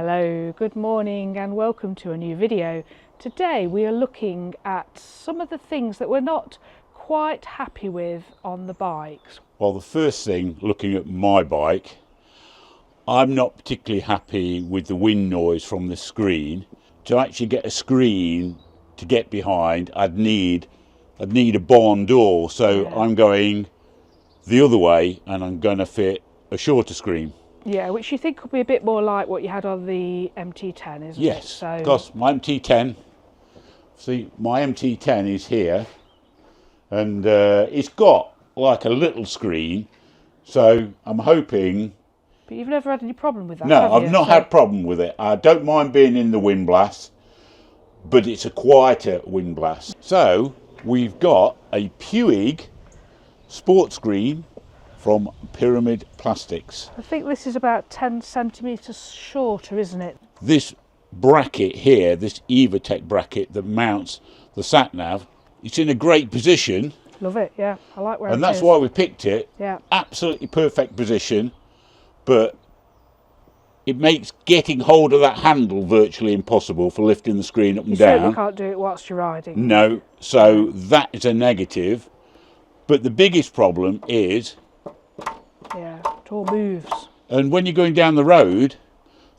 Hello, good morning and welcome to a new video. Today we are looking at some of the things that we're not quite happy with on the bikes. Well, the first thing, looking at my bike, I'm not particularly happy with the wind noise from the screen. To actually get a screen to get behind, I'd need a barn door, so I'm going the other way and I'm going to fit a shorter screen. Yeah, which you think could be a bit more like what you had on the MT10, isn't it? Yes, because my MT10, see, my MT10 is here, and it's got like a little screen, so I'm hoping. But you've never had any problem with that, No, have I've you? not had a problem with it. I don't mind being in the wind blast, but it's a quieter wind blast. So we've got a Puig sport screen from Pyramid Plastics. I think this is about 10 centimetres shorter, isn't it? This bracket here, this Evotech bracket that mounts the sat nav, it's in a great position. Love it, yeah. I like where it is. And that's why we picked it. Yeah. Absolutely perfect position, but it makes getting hold of that handle virtually impossible for lifting the screen up and down. You certainly can't do it whilst you're riding. No, so that is a negative. But the biggest problem is, yeah, it all moves. And when you're going down the road,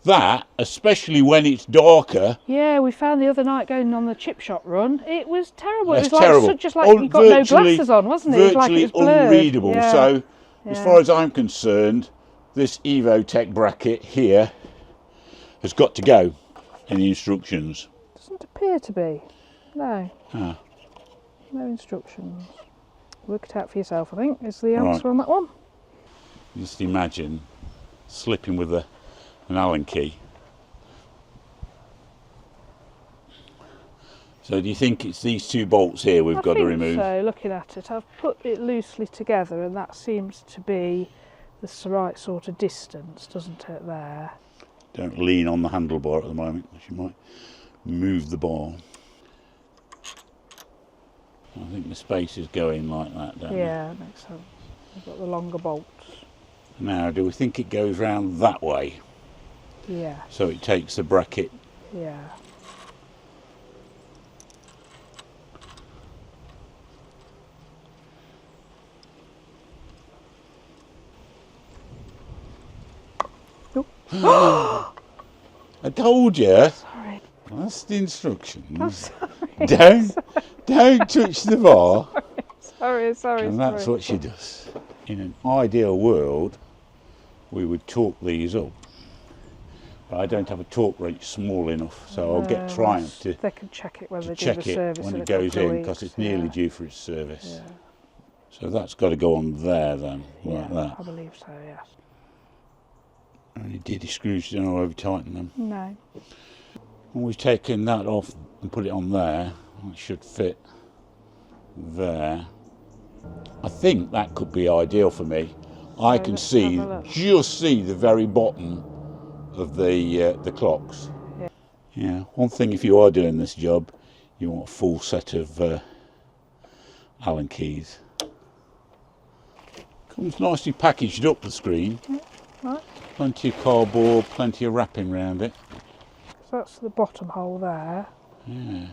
that, especially when it's darker. Yeah, we found the other night going on the chip shop run, it was terrible. It was like terrible. Just like you got no glasses on, wasn't it? It was like it was blurred. Unreadable. Yeah. So, as far as I'm concerned, this Evotech bracket here has got to go in the instructions. Doesn't appear to be. No. Ah. No instructions. Work it out for yourself, I think, is the answer on that one. Just imagine slipping with an Allen key. So do you think it's these two bolts here we've got to remove? So, looking at it, I've put it loosely together and that seems to be the right sort of distance, doesn't it, there? Don't lean on the handlebar at the moment, because you might move the bar. I think the space is going like that, don't Yeah, it makes sense. We've got the longer bolts. Now, do we think it goes round that way? Yeah. So it takes the bracket. Yeah. Oh. I told you. Sorry. That's the instructions. I'm sorry. Don't touch the bar. Sorry. And that's what she does. In an ideal world, we would torque these up. But I don't have a torque wrench small enough, so I'll get Triumph to they can check it when they do check the it service when in it a goes couple of in, because weeks. it's nearly due for its service. Yeah. So that's got to go on there then, like that. I believe so, yes. Any diddy screws, don't over tighten them. No. When we've taken that off and put it on there, it should fit there. I think that could be ideal for me. I can just see the very bottom of the clocks. Yeah. One thing, if you are doing this job, you want a full set of Allen keys. Comes nicely packaged up, the screen. Yeah, right. Plenty of cardboard, plenty of wrapping around it. So that's the bottom hole there. Yeah.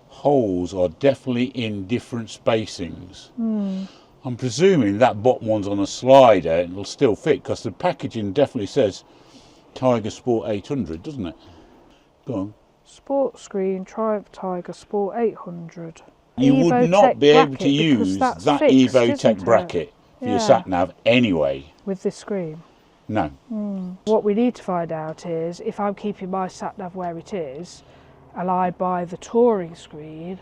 Holes are definitely in different spacings. I'm presuming that bottom one's on a slider and it'll still fit, because the packaging definitely says Tiger Sport 800, doesn't it? Go on. Sport screen, Triumph Tiger Sport 800. You would not be able to use that Evotech bracket for your sat nav anyway. With this screen? No. What we need to find out is, if I'm keeping my sat nav where it is, and I buy the touring screen,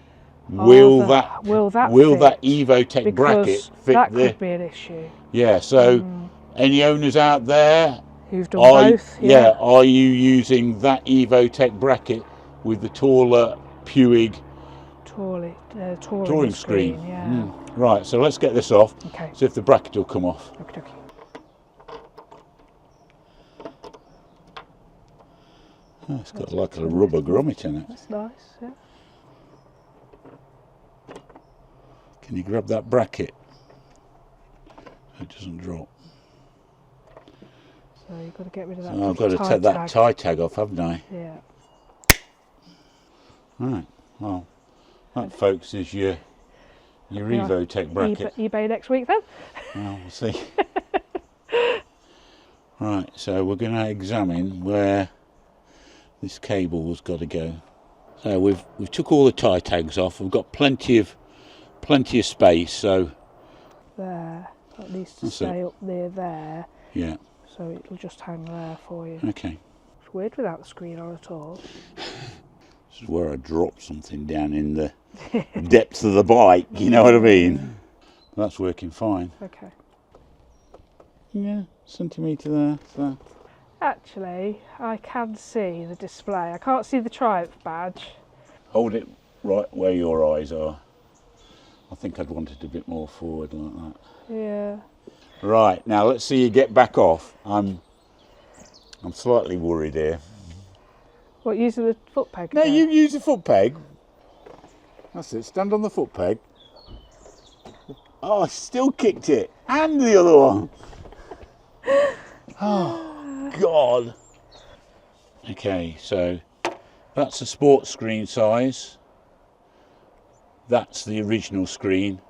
will that Evotech bracket fit that could be an issue. Yeah, so any owners out there who've done both, are you using that Evotech bracket with the taller Puig touring screen? Yeah. Right, so let's get this off. Okay. See if the bracket will come off. Okay. Oh, it's got like a rubber grommet in it. That's nice, yeah. Can you grab that bracket so it doesn't drop? So you've got to get rid of that. So I've got to take that tie tag off, haven't I? Yeah. Right. Well, that, folks, is your Evotech bracket. eBay next week then? Well, we'll see. Right, so we're going to examine where this cable's got to go. So we've took all the tie tags off. We've got plenty of space. So there, that needs to stay up near there. Yeah. So it'll just hang there for you. Okay. It's weird without the screen on at all. This is where I dropped something down in the depths of the bike. You know what I mean? That's working fine. Okay. Yeah, centimetre there. So. Actually, I can see the display. I can't see the Triumph badge. Hold it right where your eyes are. I think I'd want it a bit more forward like that. Yeah. Right, now let's see you get back off. I'm slightly worried here. What, using the foot peg? No, you use the foot peg. That's it, stand on the foot peg. Oh, I still kicked it. And the other one. Oh, God. Okay, so that's the sports screen size. That's the original screen.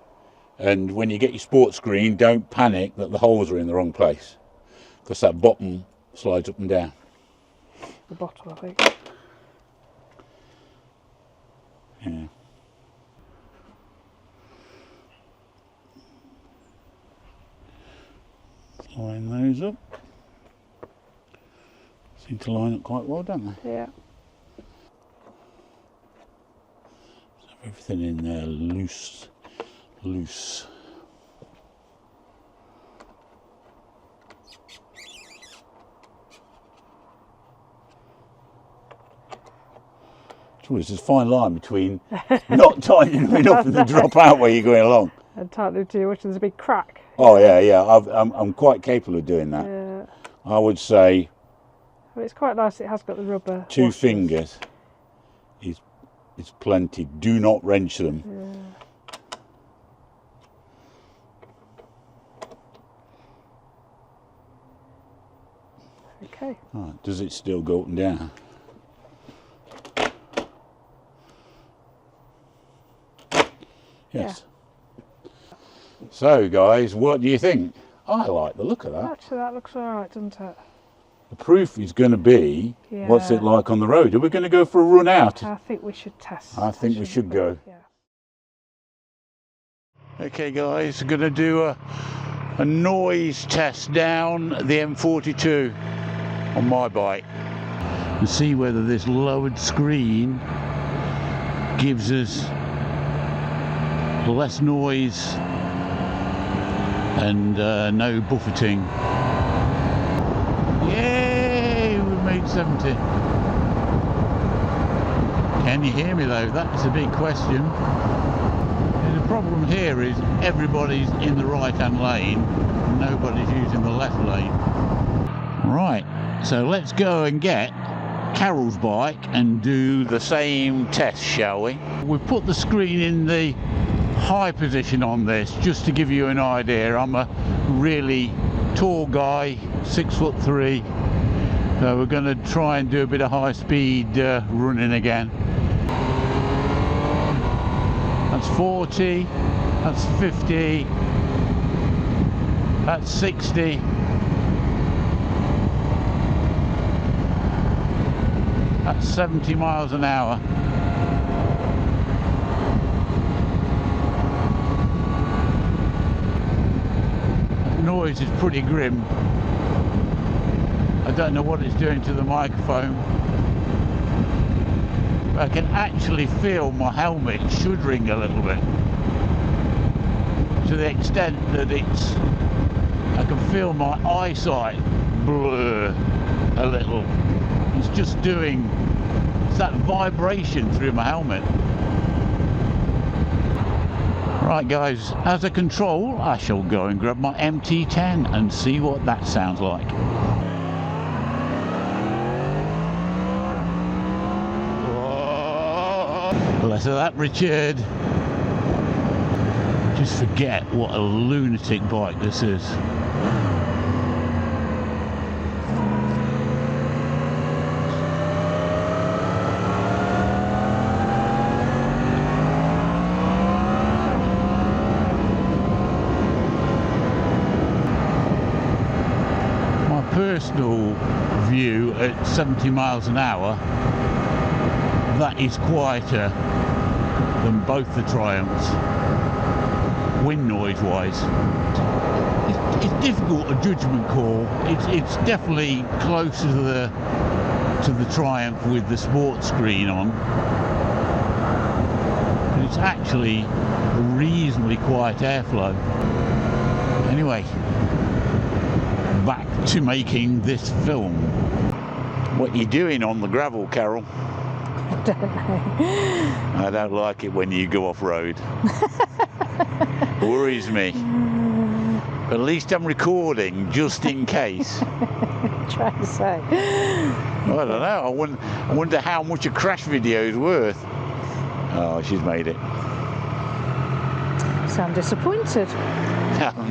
And when you get your sports screen, don't panic that the holes are in the wrong place, because that bottom slides up and down. The bottom, I think. Yeah. Line those up. Seem to line up quite well, don't they? Yeah. So everything in there loose. There's a fine line between not tightening them enough and the drop out where you're going along. And tightening too much, there's a big crack. Oh yeah. I'm quite capable of doing that. Yeah. I would say. Well, it's quite nice. It has got the rubber. 2 washers. fingers is plenty. Do not wrench them. Yeah. Okay. Right, does it still go up and down? Yes. Yeah. So guys, what do you think? I like the look of that. Actually, that looks alright, doesn't it? The proof is going to be, what's it like on the road? Are we going to go for a run out? I think we should test. I think we should go. Yeah. Okay guys, we're going to do a noise test down the M42 on my bike and see whether this lowered screen gives us less noise and no buffeting. Yay, we've made 70. Can you hear me though? That's a big question. The problem here is everybody's in the right hand lane, nobody's using the left lane. Right, so let's go and get Carol's bike and do the same test, shall we? We've put the screen in the high position on this just to give you an idea. I'm a really tall guy, 6'3", so we're going to try and do a bit of high speed running again. That's 40, that's 50, that's 60. That's 70 miles an hour. That noise is pretty grim. I don't know what it's doing to the microphone. I can actually feel my helmet shuddering a little bit, to the extent that I can feel my eyesight blur a little. It's just doing, it's that vibration through my helmet. Right guys, as a control, I shall go and grab my MT10 and see what that sounds like. Less of that, Richard. Just forget what a lunatic bike this is. at 70 miles an hour, that is quieter than both the Triumphs, wind noise wise. It's difficult, a judgment call. It's definitely closer to the Triumph with the sports screen on. But it's actually a reasonably quiet airflow. Anyway, back to making this film. What are you doing on the gravel, Carol? I don't know. I don't like it when you go off-road. Worries me. But at least I'm recording, just in case. Trying to say. Well, I don't know. I wonder how much a crash video is worth. Oh, she's made it. Sound disappointed?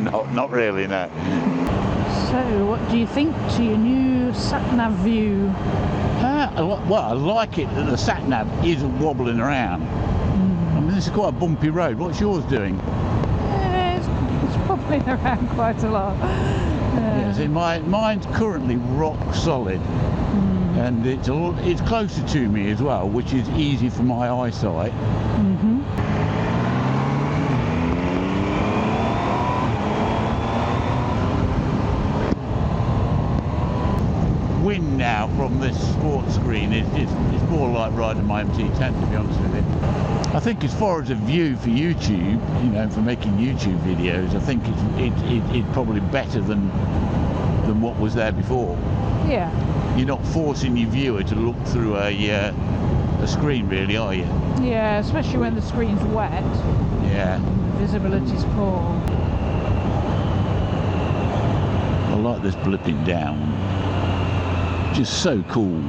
No, not really, no. So, what do you think to your new sat-nav view? Well, I like it that the sat-nav isn't wobbling around. I mean, this is quite a bumpy road. What's yours doing? It's wobbling around quite a lot. Yeah, see, mine's currently rock solid. And it's closer to me as well, which is easy for my eyesight. Wind now from this sports screen it's more like riding my MT10, to be honest with you. I think as far as a view for YouTube, you know, for making YouTube videos, I think it's probably better than what was there before. Yeah. You're not forcing your viewer to look through a screen, really, are you? Yeah, especially when the screen's wet. Yeah. Visibility's poor. I like this blipping down. Just so cool.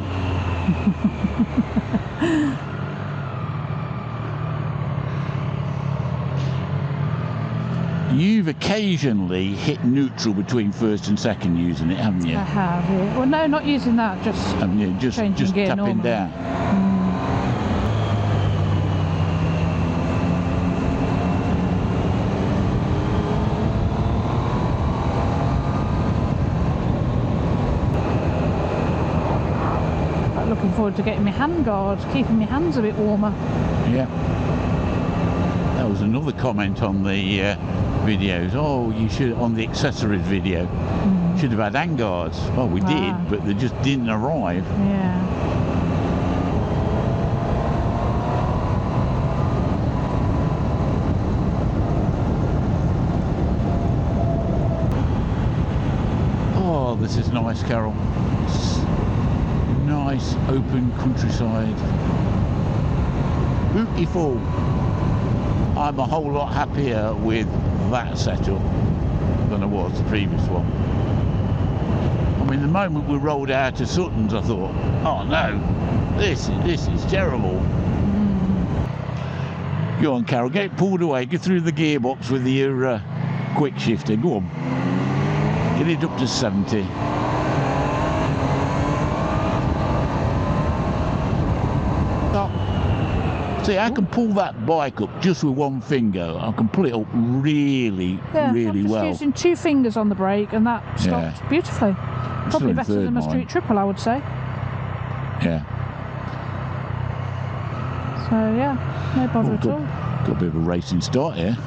You've occasionally hit neutral between first and second using it, haven't you? I have, yeah. Well, no, not using that, just changing gear tapping normally. down. Looking forward to getting my hand guard, keeping my hands a bit warmer. Yeah. That was another comment on the videos. Oh, you should, on the accessories video, should have had hand guards. Well, we did, but they just didn't arrive. Yeah. Oh, this is nice, Carol. Nice open countryside. Beautiful. I'm a whole lot happier with that setup than I was the previous one. I mean, the moment we rolled out to Sutton's, I thought, oh no, this is terrible. Go on, Carol, get it pulled away, get through the gearbox with your quick shifter. Go on, get it up to 70. See, I can pull that bike up just with one finger. I can pull it up really I'm well. just using 2 fingers on the brake, and that stopped beautifully. Probably better than a street triple, I would say. Yeah. So yeah, no bother at all. Got a bit of a racing start here.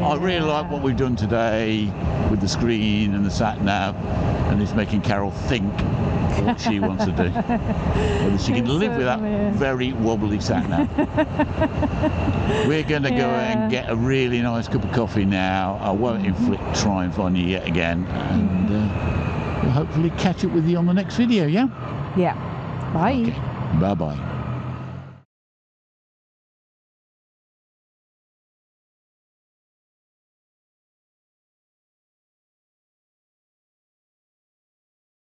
I really like what we've done today with the screen and the sat nav, and it's making Carol think what she wants to do. Whether she can live with that very wobbly sat nav. We're going to go and get a really nice cup of coffee now. I won't inflict triumph on you yet again, and we'll hopefully catch up with you on the next video, yeah? Yeah. Bye. Okay. Bye-bye.